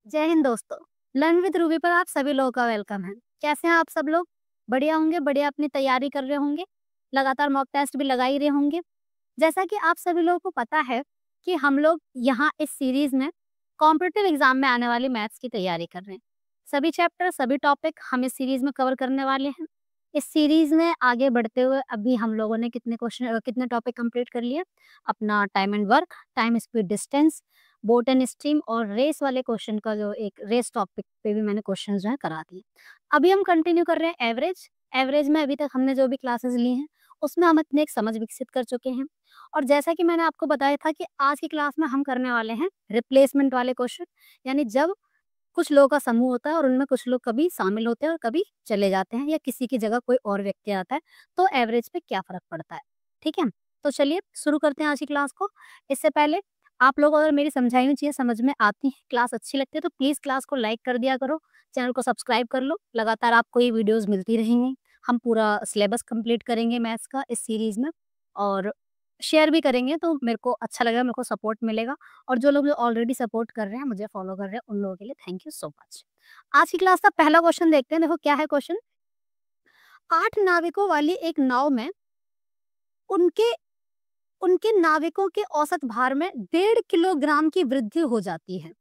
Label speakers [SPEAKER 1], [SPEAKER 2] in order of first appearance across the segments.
[SPEAKER 1] जय हिंद दोस्तों। Learn with Ruby पर आप सभी लोगों का वेलकम है। कैसे हैं आप सब लोग? बढ़िया होंगे, बढ़िया अपनी तैयारी कर रहे होंगे, लगातार मॉक टेस्ट भी लगा ही रहे होंगे। जैसा कि आप सभी लोगों को पता है कि हम लोग यहाँ इस सीरीज में कॉम्पिटिटिव एग्जाम में आने वाली मैथ्स की तैयारी कर रहे हैं। सभी चैप्टर, सभी टॉपिक हम इस सीरीज में कवर करने वाले हैं। इस सीरीज में आगे बढ़ते हुए अभी हम लोगों ने कितने टॉपिक कंप्लीट कर लिए? अपना time and work, time speed distance, boat and stream और रेस वाले क्वेश्चन का जो एक रेस टॉपिक पे भी मैंने क्वेश्चन जो है करा दिए। अभी हम कंटिन्यू कर रहे हैं एवरेज। एवरेज में अभी तक हमने जो भी क्लासेस ली हैं उसमें हम अपने एक समझ विकसित कर चुके हैं। और जैसा कि मैंने आपको बताया था कि आज की क्लास में हम करने वाले हैं रिप्लेसमेंट वाले क्वेश्चन, यानी जब कुछ लोगों का समूह होता है और उनमें कुछ लोग कभी शामिल होते हैं और कभी चले जाते हैं या किसी की जगह कोई और व्यक्ति आता है, तो एवरेज पे क्या फर्क पड़ता है। ठीक है, तो चलिए शुरू करते हैं आज की क्लास को। इससे पहले आप लोग अगर मेरी समझाई हुई चीज़ें समझ में आती हैं, क्लास अच्छी लगती है, तो प्लीज़ क्लास को लाइक कर दिया करो, चैनल को सब्सक्राइब कर लो। लगातार आपको ये वीडियोज़ मिलती रहेंगी। हम पूरा सिलेबस कंप्लीट करेंगे मैथ्स का इस सीरीज़ में और शेयर भी करेंगे, तो मेरे को अच्छा लगेगा, मेरे को सपोर्ट मिलेगा। और जो लोग ऑलरेडी सपोर्ट कर रहे हैं, मुझे फॉलो कर रहे हैं, उन लोगों के लिए थैंक यू सो मच। आज की क्लास का पहला क्वेश्चन देखते हैं। देखो क्या है क्वेश्चन। 8 नाविकों वाली एक नाव में उनके उनके नाविकों के औसत भार में 1.5 किलोग्राम की वृद्धि हो जाती है,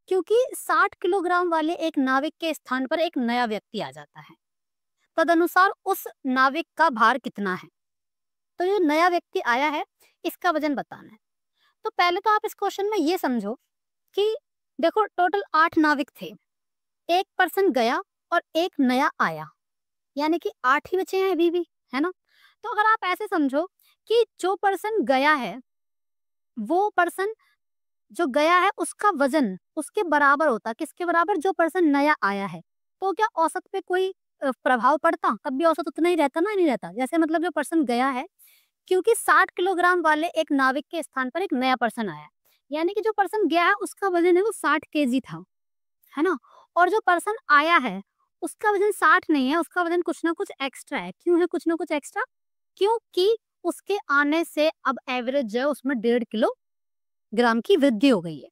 [SPEAKER 1] क्योंकि 60 किलोग्राम वाले एक नाविक के स्थान पर एक नया व्यक्ति आ जाता है। तदनुसार उस नाविक का भार कितना है? तो जो नया व्यक्ति आया है इसका वजन बताना है। तो पहले तो आप इस क्वेश्चन में ये समझो कि देखो टोटल 8 नाविक थे, एक पर्सन गया और एक नया आया, यानी कि 8 ही बचे हैं अभी भी, है ना? तो अगर आप ऐसे समझो कि जो पर्सन गया है, वो पर्सन जो गया है उसका वजन उसके बराबर होता, किसके बराबर? जो पर्सन नया आया है। तो क्या औसत पे कोई प्रभाव पड़ता? कभी औसत उतना ही रहता ना, नहीं रहता। जैसे मतलब जो पर्सन गया है, क्योंकि 60 किलोग्राम वाले एक नाविक के स्थान पर एक नया पर्सन आया है, यानी कि जो पर्सन गया है उसका वजन है वो 60 केजी था, है ना? और जो पर्सन आया है उसका वजन 60 नहीं है, उसका वजन कुछ ना कुछ एक्स्ट्रा है। क्यों है कुछ ना कुछ एक्स्ट्रा? क्योंकि उसके आने से अब एवरेज जो है उसमें 1.5 किलोग्राम की वृद्धि हो गई है।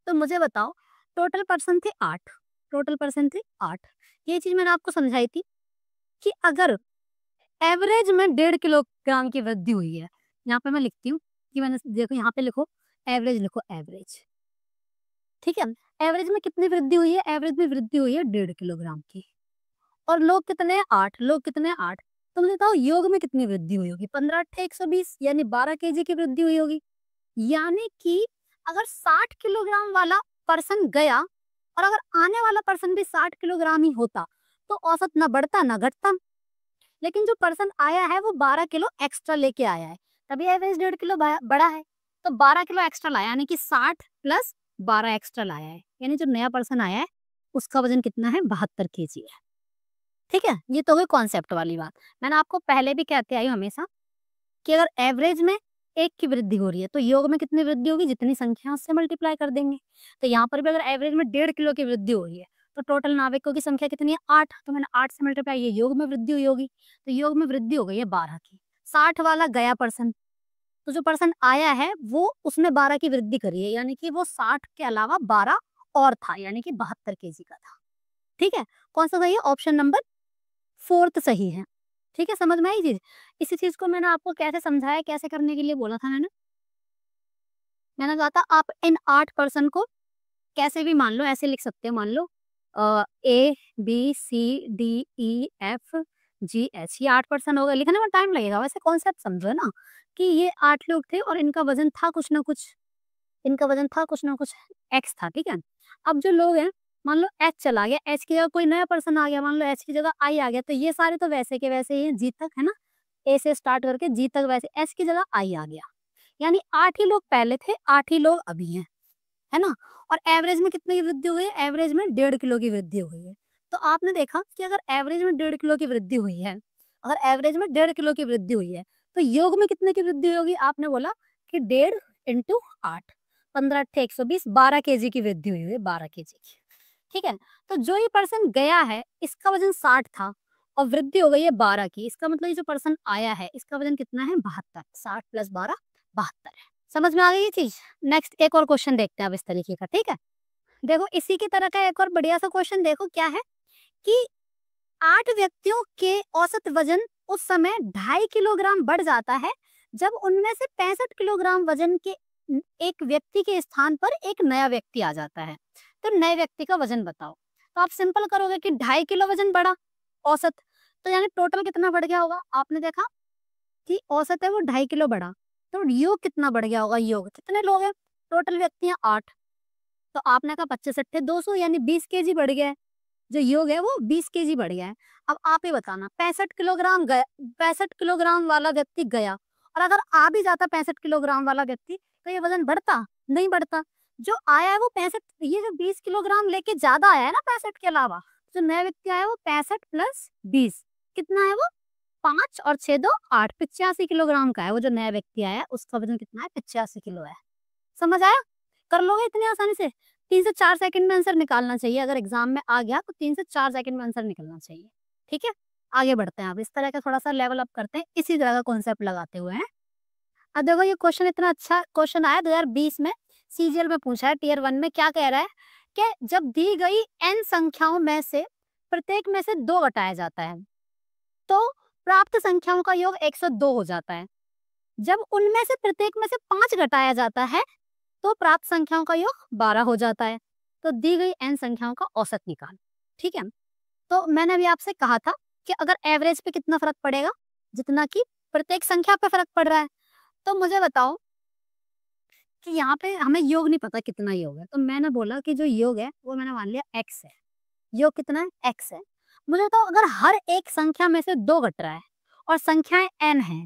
[SPEAKER 1] तो मुझे बताओ, टोटल पर्सन थे 8, टोटल पर्सन थे 8। ये चीज मैंने आपको समझाई थी कि अगर एवरेज में 1.5 किलोग्राम की वृद्धि हुई है, यहाँ पे मैं लिखती हूँ कि मैंने देखो यहाँ पे लिखो एवरेज, लिखो एवरेज। ठीक है, एवरेज में कितनी वृद्धि हुई है? एवरेज में वृद्धि हुई है 1.5 किलोग्राम की। और लोग कितने हैं? 8। लोग कितने हैं? 8। तो मुझे बताओ योग में कितनी वृद्धि हुई होगी? 15 8 120, यानी 12 केजी की वृद्धि हुई होगी। यानी कि अगर 60 किलोग्राम वाला पर्सन गया और अगर आने वाला पर्सन भी 60 किलोग्राम ही होता, तो औसत ना बढ़ता ना घटता। लेकिन जो पर्सन आया है वो 12 किलो एक्स्ट्रा लेके आया है, तभी एवरेज 1.5 किलो बढ़ा है। तो 12 किलो एक्स्ट्रा लाया, यानी कि 60 प्लस 12 एक्स्ट्रा लाया है, यानी जो नया पर्सन आया है उसका वजन कितना है? 72 केजी है। ठीक है, ये तो हुई कॉन्सेप्ट वाली बात। मैंने आपको पहले भी कहते आई हूँ हमेशा कि अगर एवरेज में 1 की वृद्धि हो रही है तो योग में कितनी वृद्धि होगी? जितनी संख्या उससे मल्टीप्लाई कर देंगे। तो यहाँ पर भी अगर एवरेज में 1.5 किलो की वृद्धि हो रही है तो टोटल नाविकों की संख्या कितनी है? 8। तो मैंने 8 से मल्टीप्लाई, ये योग में वृद्धि हुई होगी, तो योग में वृद्धि हो गई है 12 की। 60 वाला गया पर्सन, तो जो पर्सन आया है वो उसने 12 की वृद्धि करी है, यानी कि वो 60 के अलावा 12 और था, यानी कि 72 केजी का था। ठीक है, कौन सा सही है? ऑप्शन नंबर 4 सही है। ठीक है, समझ में आई चीज? इसी चीज को मैंने आपको कैसे समझाया, कैसे करने के लिए बोला था मैंने कहा था आप इन 8 पर्सन को कैसे भी मान लो, ऐसे लिख सकते हो। मान लो A B C D E F G H, ये 8 पर्सन हो गए। लिखने में टाइम लगेगा, वैसे कॉन्सेप्ट समझो ना कि ये 8 लोग थे और इनका वजन था कुछ ना कुछ, इनका वजन था कुछ ना कुछ एक्स था। ठीक है, अब जो लोग हैं, मान लो एच चला गया, एच की जगह कोई नया पर्सन आ गया, मान लो एच की जगह आई आ गया, तो ये सारे तो वैसे के वैसे ही हैं जी तक, है ना? ए से स्टार्ट करके जी तक, वैसे एच की जगह आई आ गया, यानी 8 ही लोग पहले थे, 8 ही लोग अभी हैं, है ना? और एवरेज में कितने की वृद्धि हुई है? एवरेज में 1.5 किलो की वृद्धि हुई है। तो आपने देखा कि अगर एवरेज में 1.5 किलो की वृद्धि हुई है, अगर एवरेज में 1.5 किलो की वृद्धि हुई है, तो योग में कितने की वृद्धि होगी? आपने बोला कि 1.5 इंटू 8, 15 8 120, 12 केजी की वृद्धि हुई है, 12 केजी की। ठीक है, तो जो ये पर्सन गया है इसका वजन 60 था और वृद्धि हो गई है 12 की, इसका मतलब ये जो पर्सन आया है इसका वजन कितना है? 72। 60 प्लस 12 72 है। समझ में आ गई ये चीज? नेक्स्ट एक और क्वेश्चन देखते हैं अब इस तरीके का। ठीक है, देखो इसी की तरह का एक और बढ़िया सा क्वेश्चन देखो क्या है कि 8 व्यक्तियों के औसत वजन उस समय 2.5 किलोग्राम बढ़ जाता है जब उनमें से 65 किलोग्राम वजन के एक व्यक्ति के स्थान पर एक नया व्यक्ति आ जाता है। तो नए व्यक्ति का वजन बताओ। तो आप सिंपल करोगे कि 2.5 किलो वजन बढ़ा औसत, तो यानी टोटल कितना बढ़ गया होगा? आपने देखा कि औसत है वो 2.5 किलो बढ़ा, तो योग कितना बढ़ गया होगा? योग कितने लोग हैं? टोटल व्यक्ति हैं 8, तो आपने कहा 25 अट्ठे 200 यानी 20 केजी बढ़ गया है। जो योग है वो 20 केजी बढ़ गया है। अब आप ही बताना 65 किलोग्राम गया, 65 किलोग्राम वाला व्यक्ति गया और अगर आ भी जाता 65 किलोग्राम वाला व्यक्ति तो ये वजन बढ़ता? नहीं बढ़ता। जो आया है वो 65, ये जो 20 किलोग्राम लेके ज्यादा आया है ना 65 के अलावा, जो नया व्यक्ति आया है वो 65 प्लस 20 कितना है वो? 5 और 6 2 8, 85 किलोग्राम का है वो जो नया व्यक्ति आया है, उसका वजन कितना है? 85 किलो है। समझ आया? कर लोगे इतनी आसानी से? 3 से 4 सेकंड में आंसर निकालना चाहिए। अगर एग्जाम में आ गया तो 3 से 4 सेकंड में आंसर निकलना चाहिए। ठीक है? आगे बढ़ते हैं। अब इस तरह का थोड़ा-सा लेवल अप करते हैं, इसी तरह का कॉन्सेप्ट लगाते हुए हैं। अब देखो ये क्वेश्चन इतना अच्छा क्वेश्चन आया 2020 में, सीजीएल में पूछा है टियर 1 में। क्या कह रहा है कि जब दी गई n संख्याओं में से प्रत्येक में से 2 घटाया जाता है, तो प्राप्त संख्याओं का योग 102 हो जाता है। जब उनमें से प्रत्येक में से 5 घटाया जाता है तो प्राप्त संख्याओं का योग 12 हो जाता है। तो दी गई n संख्याओं का औसत निकाल। ठीक है? तो मैंने अभी आपसे कहा था कि अगर एवरेज पे कितना फर्क पड़ेगा, जितना कि प्रत्येक संख्या पे फर्क पड़ रहा है। तो मुझे बताओ कि यहाँ पे हमें योग नहीं पता कितना योग है, तो मैंने बोला कि जो योग है वो मैंने मान लिया x है। योग कितना है? x है। मुझे बताओ अगर हर एक संख्या में से 2 घट रहा है और संख्याएं n है,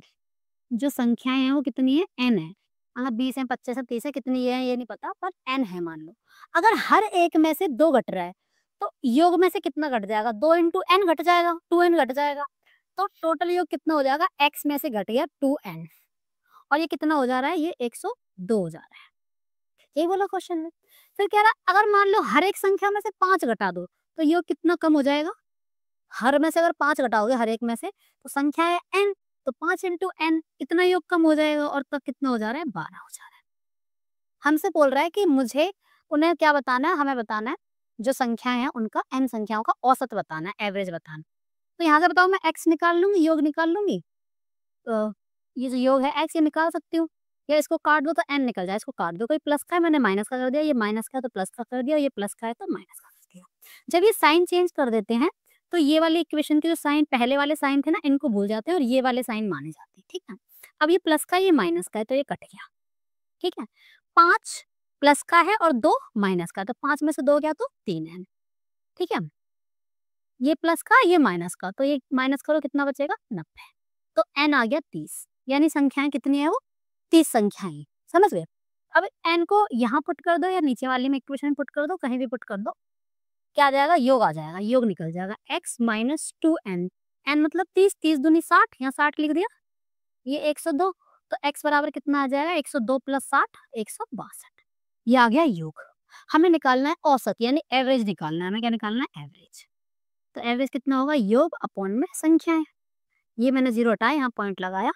[SPEAKER 1] जो संख्याएं हैं वो कितनी है? n है। मतलब 20 है, 25 है, 30 है, कितनी है ये नहीं पता, पर n है मान लो। अगर हर एक में से 2 घट रहा है तो योग में से कितना घट जाएगा? 2 इंटू n घट जाएगा, 2n घट जाएगा। तो टोटल योग कितना हो जाएगा? x में से घट गया 2n और ये कितना हो जा रहा है? ये 102 हो जा रहा है। यही बोला क्वेश्चन में। फिर कह रहा है अगर मान लो हर एक संख्या में से 5 घटा दो तो योग कितना कम हो जाएगा? हर में से अगर 5 घटाओगे हर एक में से तो संख्या है n, तो 5 इंटू n इतना योग कम हो जाएगा और तब कितना हो जा रहा है? 12 हो जा रहा है। हमसे बोल रहा है कि मुझे उन्हें क्या बताना है? हमें बताना है जो संख्याएं हैं उनका n संख्याओं का औसत बताना है, एवरेज बताना। तो यहाँ से बताओ मैं x निकाल लूंगी, योग निकाल लूंगी। तो ये जो योग है x ये निकाल सकती हूँ, या इसको काट दो तो n निकल जाए, इसको काट दो, कोई प्लस का है मैंने माइनस का कर दिया, ये माइनस का है तो प्लस का कर दिया, ये प्लस का है तो माइनस का कर दिया। जब ये साइन चेंज कर देते हैं तो ये वाले इक्वेशन के जो साइन पहले वाले साइन थे ना इनको भूल जाते हैं और ये वाले साइन माने जाते हैं। ठीक है? अब ये प्लस का ये माइनस का है तो ये कट गया। ठीक है? 5 प्लस का है और 2 माइनस का, तो 5 में से 2 गया तो 3 है। ठीक है? ये प्लस का ये माइनस का, तो ये माइनस करो कितना बचेगा? 90। तो n आ गया 30, यानी संख्याएं कितनी है वो? 30 संख्याएं। समझ गए? अब n को यहाँ पुट कर दो या नीचे वाली में इक्वेशन में पुट कर दो, कहीं भी पुट कर दो, क्या आ जाएगा? योग आ जाएगा, योग निकल जाएगा x माइनस 2n। n मतलब 30, 30 दूनी 60, यहाँ 60 लिख दिया, ये 102, तो x बराबर कितना आ जाएगा? 102 प्लस 60 162। ये आ गया योग। हमें निकालना है औसत यानी एवरेज निकालना है। हमें क्या निकालना है? एवरेज। तो एवरेज कितना होगा? योग अपॉन में संख्याएं। ये मैंने 0 हटाया, यहाँ पॉइंट लगाया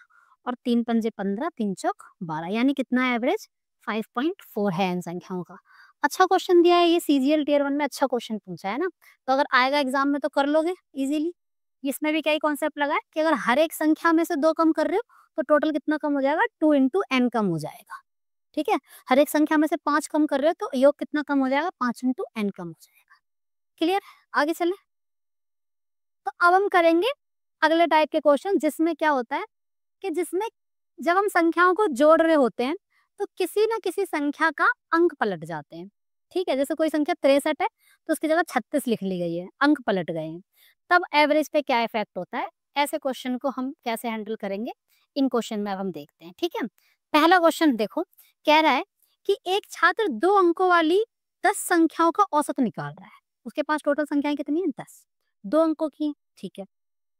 [SPEAKER 1] और 3 पंजे 15, 3 चौक 12, यानी कितना है एवरेज? 5.4 है इन संख्याओं का। अच्छा क्वेश्चन दिया है ये, सीजीएल टियर 1 में अच्छा क्वेश्चन पूछा है ना, तो अगर आएगा एग्जाम में तो कर लोगे इजीली। इसमें भी क्या ही कॉन्सेप्ट लगा है कि अगर हर एक संख्या में से 2 कम कर रहे हो तो टोटल कितना कम हो जाएगा? 2 इंटू n कम हो जाएगा। ठीक है? हर एक संख्या में से 5 कम कर रहे हो तो योग कितना कम हो जाएगा? 5 इंटू n कम हो जाएगा। क्लियर? आगे चले। तो अब हम करेंगे अगले टाइप के क्वेश्चन, जिसमें क्या होता है कि जिसमें जब हम संख्याओं को जोड़ रहे होते हैं तो किसी ना किसी संख्या का अंक पलट जाते हैं। ठीक है? जैसे कोई संख्या 63 है तो उसकी जगह 36 लिख ली गई है, अंक पलट गए हैं, तब एवरेज पे क्या इफेक्ट होता है? ऐसे क्वेश्चन को हम कैसे हैंडल करेंगे, इन क्वेश्चन में अब हम देखते हैं। ठीक है? पहला क्वेश्चन देखो, कह रहा है कि एक छात्र 2 अंकों वाली 10 संख्याओं का औसत निकाल रहा है। उसके पास टोटल संख्याएं कितनी है? 10, 2 अंकों की। ठीक है?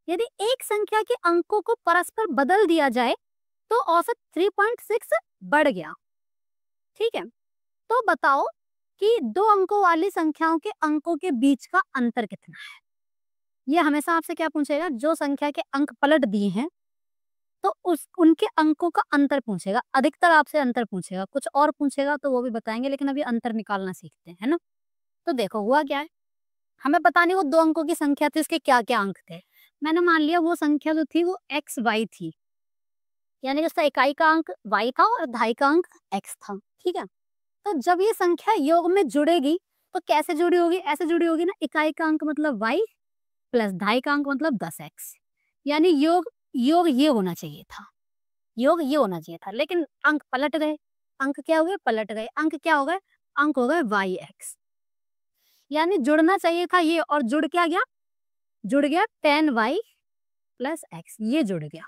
[SPEAKER 1] यदि एक संख्या के अंकों को परस्पर बदल दिया जाए तो औसत 3.6 बढ़ गया। ठीक है? तो बताओ कि 2 अंकों वाली संख्याओं के अंकों के बीच का अंतर कितना है? ये हमेशा आपसे क्या पूछेगा? जो संख्या के अंक पलट दिए हैं तो उस उनके अंकों का अंतर पूछेगा। अधिकतर आपसे अंतर पूछेगा, कुछ और पूछेगा तो वो भी बताएंगे, लेकिन अभी अंतर निकालना सीखते हैं, है ना? तो देखो हुआ क्या है, हमें पता नहीं वो 2 अंकों की संख्या थी, उसके क्या-क्या अंक थे। मैंने मान लिया वो संख्या जो थी वो x, y थी। यानी कि उसका इकाई का अंक y था और दहाई का अंक x था, ठीक है? तो जब ये संख्या योग में जुड़ेगी, तो कैसे जुड़ी होगी? ऐसे जुड़ी होगी ना, इकाई का अंक मतलब y प्लस दहाई का अंक मतलब 10x। यानी योग योग ये होना चाहिए था, योग ये होना चाहिए था, लेकिन अंक पलट गए। अंक क्या हो गए? पलट गए। अंक क्या हो गए? अंक हो गए yx। यानी जुड़ना चाहिए था ये, और जुड़ क्या गया? जुड़ गया tan y प्लस x, ये जुड़ गया,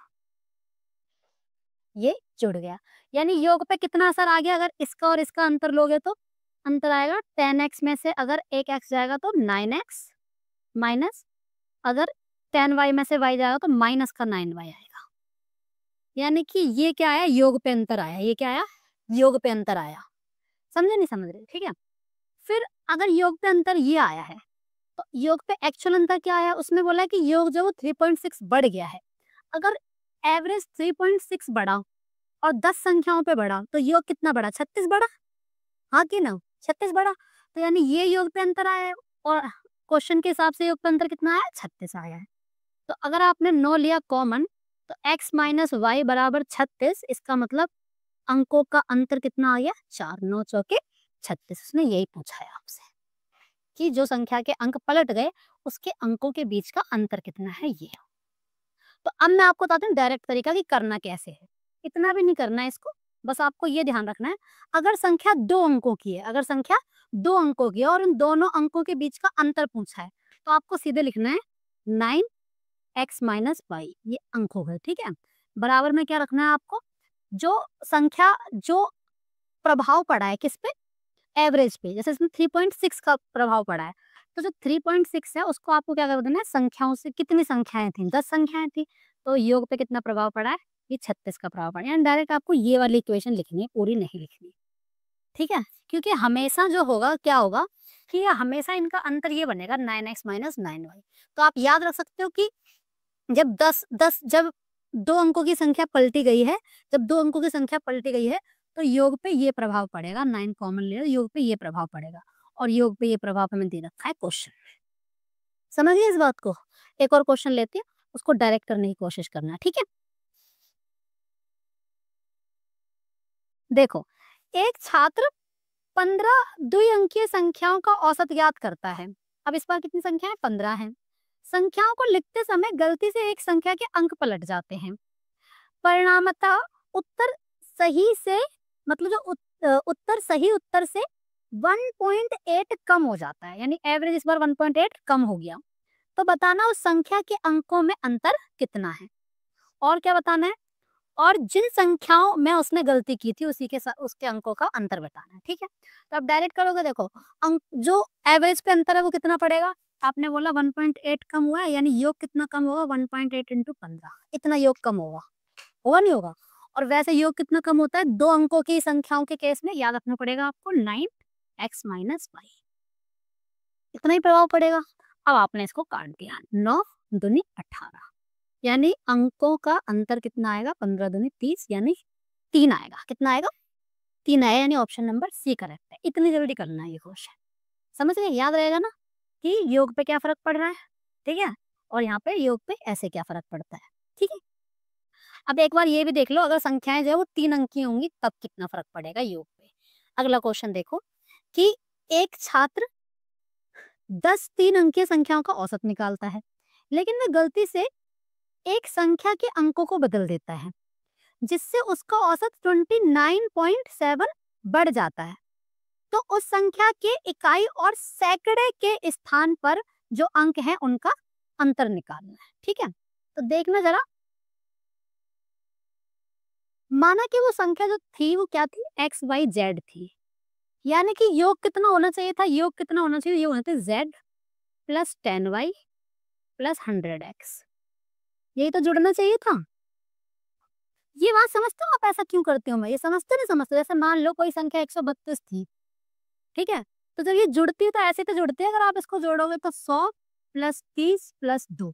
[SPEAKER 1] ये जुड़ गया। यानी योग पे कितना असर आ गया? अगर इसका और इसका अंतर लोगे तो अंतर आएगा tan x में से अगर एक x जाएगा तो 9x माइनस, अगर tan y में से y जाएगा तो माइनस का 9y आएगा। यानी कि ये क्या आया? योग पे अंतर आया। ये क्या आया? योग पे अंतर आया। समझे नहीं समझ रहे? ठीक है। फिर अगर योग पे अंतर ये आया है, तो योग पे एक्चुअल अंतर क्या आया? उसमें बोला है कि योग जो 3.6 बढ़ गया है। अगर एवरेज 3.6 बढ़ा और 10 संख्याओं पे बढ़ा, तो योग कितना बढ़ा? 36 बढ़ा। हाँ कि ना? 36 बढ़ा। तो यानी ये योग पे अंतर आया है, और क्वेश्चन के हिसाब से योग पे अंतर कितना आया है? 36 आया है। तो अगर आपने 9 लिया कॉमन, तो x माइनस वाई बराबर 36, इसका मतलब अंकों का अंतर कितना आ गया? 4, 9 चौके 36। उसने यही पूछा है आपसे कि जो संख्या के अंक पलट गए, उसके अंकों के बीच का अंतर कितना है, ये। तो अब मैं आपको बताती हूँ डायरेक्ट तरीका कि करना कैसे है। इतना भी नहीं करना है इसको, बस आपको ये ध्यान रखना है, अगर संख्या 2 अंकों की है, अगर संख्या 2 अंकों की है और उन दोनों अंकों के बीच का अंतर पूछा है, तो आपको सीधे लिखना है 9x माइनस वाई, ये अंक हो गए, ठीक है। बराबर में क्या रखना है आपको? जो संख्या जो प्रभाव पड़ा है किस पे? एवरेज पे। जैसे इसमें 3.6 का प्रभाव पड़ा है, तो जो 3.6 है उसको आपको क्या कर देना है? संख्याओं से, कितनी संख्याएं थी? 10 संख्याएं थी, तो योग पे कितना प्रभाव पड़ा है? ये 36 का प्रभाव पड़ा है। यानी डायरेक्ट आपको ये वाली इक्वेशन लिखनी है, पूरी नहीं लिखनी, ठीक है। क्योंकि हमेशा जो होगा क्या होगा कि ये हमेशा इनका अंतर ये बनेगा 9x माइनस 9y। तो आप याद रख सकते हो कि जब 10 जब 2 अंकों की संख्या पलटी गई है, जब 2 अंकों की संख्या पलटी गई है, तो योग पे ये प्रभाव पड़ेगा। 9 कॉमन ले लो, योग पे ये प्रभाव पड़ेगा, और योग पे ये प्रभाव हमें दे रखा है क्वेश्चन में। समझ गए इस बात को? एक और क्वेश्चन लेते हैं, उसको डायरेक्ट करने की कोशिश करना, ठीक है। देखो, एक छात्र 15 द्विअंकीय संख्याओं का औसत ज्ञात करता है। अब इस बार कितनी संख्या है? 15 है। संख्याओं को लिखते समय गलती से एक संख्या के अंक पलट जाते हैं। परिणामतः उत्तर सही से, मतलब जो उत्तर सही उत्तर से 1.8 कम हो जाता है। यानी एवरेज इस बार 1.8 कम हो गया। तो बताना उस संख्या के अंकों में अंतर कितना है, और क्या बताना है? और जिन संख्याओं में उसने गलती की थी उसी के साथ उसके अंकों का अंतर बताना है, ठीक है। तो आप डायरेक्ट करोगे, देखो अंक जो एवरेज पे अंतर है वो कितना पड़ेगा? आपने बोला 1.8 कम हुआ है, यानी योग कितना कम होगा? 1.8 इंटू 15, इतना योग कम होगा, होगा नहीं होगा? और वैसे योग कितना कम होता है? 2 अंकों की संख्याओं के केस में याद रखना पड़ेगा आपको 9x माइनस वाई, इतना ही प्रभाव पड़ेगा। अब आपने इसको काट दिया, 9 दूनी 18, यानी अंकों का अंतर कितना आएगा? 15 दूनी 30, यानी 3 आएगा। कितना आएगा? 3 आया, यानी ऑप्शन नंबर सी करेक्ट है। इतनी जल्दी करना है ये क्वेश्चन, समझ गए? याद रहेगा ना कि योग पे क्या फर्क पड़ रहा है, ठीक है, और यहाँ पे योग पे ऐसे क्या फर्क पड़ता है, ठीक है। अब एक बार ये भी देख लो, अगर संख्याएं जो है वो 3 अंक की होंगी तब कितना फर्क पड़ेगा योग पे। अगला क्वेश्चन देखो कि एक छात्र 10 3 अंकीय संख्याओं का औसत निकालता है, लेकिन वह गलती से एक संख्या के अंकों को बदल देता है, जिससे उसका औसत 29.7 बढ़ जाता है। तो उस संख्या के इकाई और सैकड़े के स्थान पर जो अंक हैं उनका अंतर निकालना है, ठीक है। तो देखना जरा, माना कि वो संख्या जो थी वो क्या थी? एक्स वाई जेड थी। यानी कि योग कितना होना चाहिए था? योग कितना होना चाहिए? ये होना चाहिए Z plus 10y plus 100x, यही तो जुड़ना चाहिए था। ये बात समझते हो आप? ऐसा क्यों करती हूँ मैं? ये समझते नहीं समझते? जैसे मान लो कोई संख्या 132 थी, ठीक है, तो जब ये जुड़ती है तो ऐसे तो जुड़ती है, अगर आप इसको जोड़ोगे तो 100 प्लस 30 प्लस 2,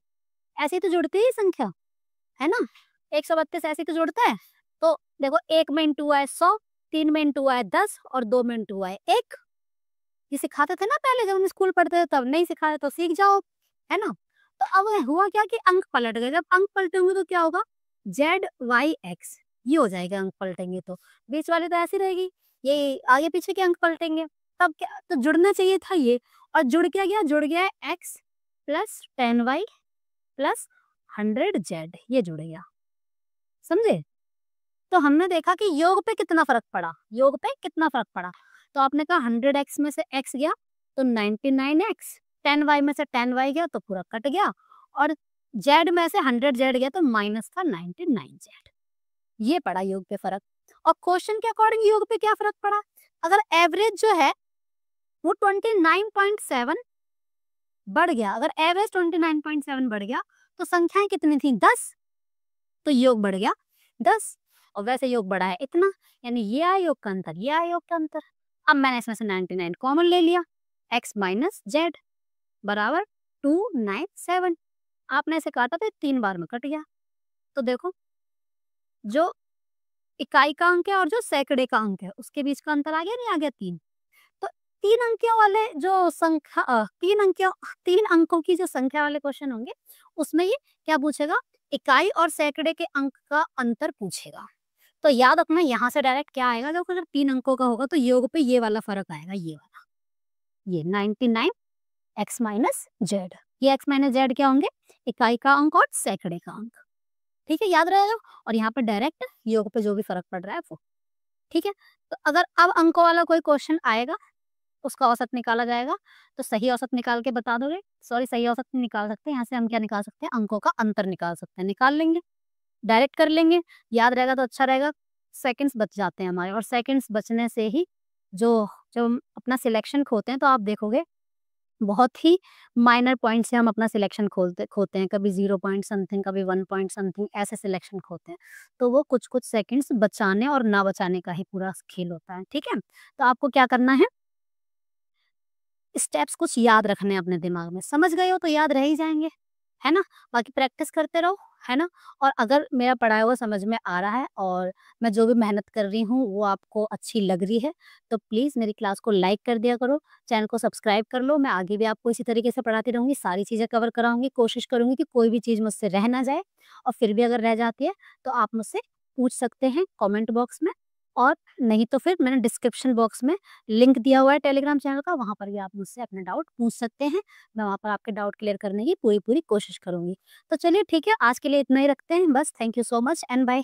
[SPEAKER 1] ऐसे ही तो जुड़ती है ये संख्या, है ना। 132 ऐसे ही तो जुड़ता है। तो देखो, 1 में इंटू आए 100, 3 में इंटू आए 10 और 2 में इंटू आए 1, ये सिखाते थे ना पहले जब हम स्कूल पढ़ते थे तब, नहीं सिखाया तो सीख जाओ, है ना? तो अब हुआ क्या कि अंक पलट गए, जब अंक पलटेंगे तो क्या होगा? जेड, वाई, एक्स ये हो जाएगा अंक पलटेंगे तो। बीच वाली तो ऐसी रहेगी, ये आगे-पीछे के अंक पलटेंगे। तब क्या तो जुड़ना चाहिए था ये और जुड़ क्या गया? जुड़ गया x plus 10y plus 100z ये जुड़ गया। समझे? तो हमने देखा कि योग पे कितना फ़र्क पड़ा, योग पे कितना फ़र्क पड़ा। तो आपने कहा 100x में से x गया तो 99x, 10y में से 10y गया तो पूरा कट गया और z में से 100z गया तो माइनस था 99z। ये पड़ा योग पे फ़र्क। और क्वेश्चन के अकॉर्डिंग योग पे क्या फ़र्क पड़ा? अगर एवरेज जो है वो 29.7 बढ़ गया, अगर एवरेज 29.7 बढ़ गया तो संख्याएं कितनी थी? 10, तो योग बढ़ गया 10 और वैसे योग बढ़ा है इतना, यानी ये आया योग का अंतर, ये आया योग का अंतर। अब मैंने इसमें से 99 कॉमन ले लिया, x माइनस जेड बराबर 297। आपने इसे काटा तो 3 बार में कट गया। तो देखो जो इकाई का अंक है और जो सैकड़े का अंक है उसके बीच का अंतर आ गया, नहीं आ गया? 3। तो 3 अंकियों वाले जो संख्या 3 अंकों की जो संख्या वाले क्वेश्चन होंगे उसमें ये क्या पूछेगा? इकाई और सैकड़े के अंक का अंतर पूछेगा। तो याद रखना यहाँ से डायरेक्ट क्या आएगा, जब अगर 3 अंकों का होगा तो योग पे ये वाला फ़र्क आएगा, ये वाला, ये 99 x माइनस जेड। ये x माइनस जेड क्या होंगे? इकाई का अंक और सैकड़े का अंक। ठीक है, याद रहेगा। और यहाँ पे डायरेक्ट योग पे जो भी फ़र्क पड़ रहा है वो। ठीक है, तो अगर अब अंकों वाला कोई क्वेश्चन आएगा उसका औसत निकाला जाएगा, तो सही औसत निकाल के बता दोगे। सॉरी, सही औसत नहीं निकाल सकते, यहाँ से हम क्या निकाल सकते हैं? अंकों का अंतर निकाल सकते हैं, निकाल लेंगे, डायरेक्ट कर लेंगे। याद रहेगा तो अच्छा रहेगा, सेकंड्स बच जाते हैं हमारे और सेकंड्स बचने से ही जो जब हम अपना सिलेक्शन खोते हैं तो आप देखोगे बहुत ही माइनर पॉइंट से हम अपना सिलेक्शन खोते हैं, कभी 0 पॉइंट समथिंग, कभी 1 पॉइंट समथिंग ऐसे सिलेक्शन खोते हैं। तो वो कुछ-कुछ सेकंड्स बचाने और ना बचाने का ही पूरा खेल होता है, ठीक है? तो आपको क्या करना है? स्टेप्स कुछ याद रखने हैं अपने दिमाग में, समझ गए हो तो याद रह ही जाएँगे, है ना? बाकी प्रैक्टिस करते रहो, है ना? और अगर मेरा पढ़ाया हुआ समझ में आ रहा है और मैं जो भी मेहनत कर रही हूँ वो आपको अच्छी लग रही है, तो प्लीज़ मेरी क्लास को लाइक कर दिया करो, चैनल को सब्सक्राइब कर लो। मैं आगे भी आपको इसी तरीके से पढ़ाती रहूँगी, सारी चीज़ें कवर कराऊँगी, कोशिश करूँगी कि कोई भी चीज़ मुझसे रह ना जाए और फिर भी अगर रह जाती है तो आप मुझसे पूछ सकते हैं कमेंट बॉक्स में और नहीं तो फिर मैंने डिस्क्रिप्शन बॉक्स में लिंक दिया हुआ है टेलीग्राम चैनल का, वहाँ पर भी आप मुझसे अपने डाउट पूछ सकते हैं। मैं वहाँ पर आपके डाउट क्लियर करने की पूरी-पूरी कोशिश करूँगी। तो चलिए ठीक है, आज के लिए इतना ही रखते हैं बस। Thank you so much and bye.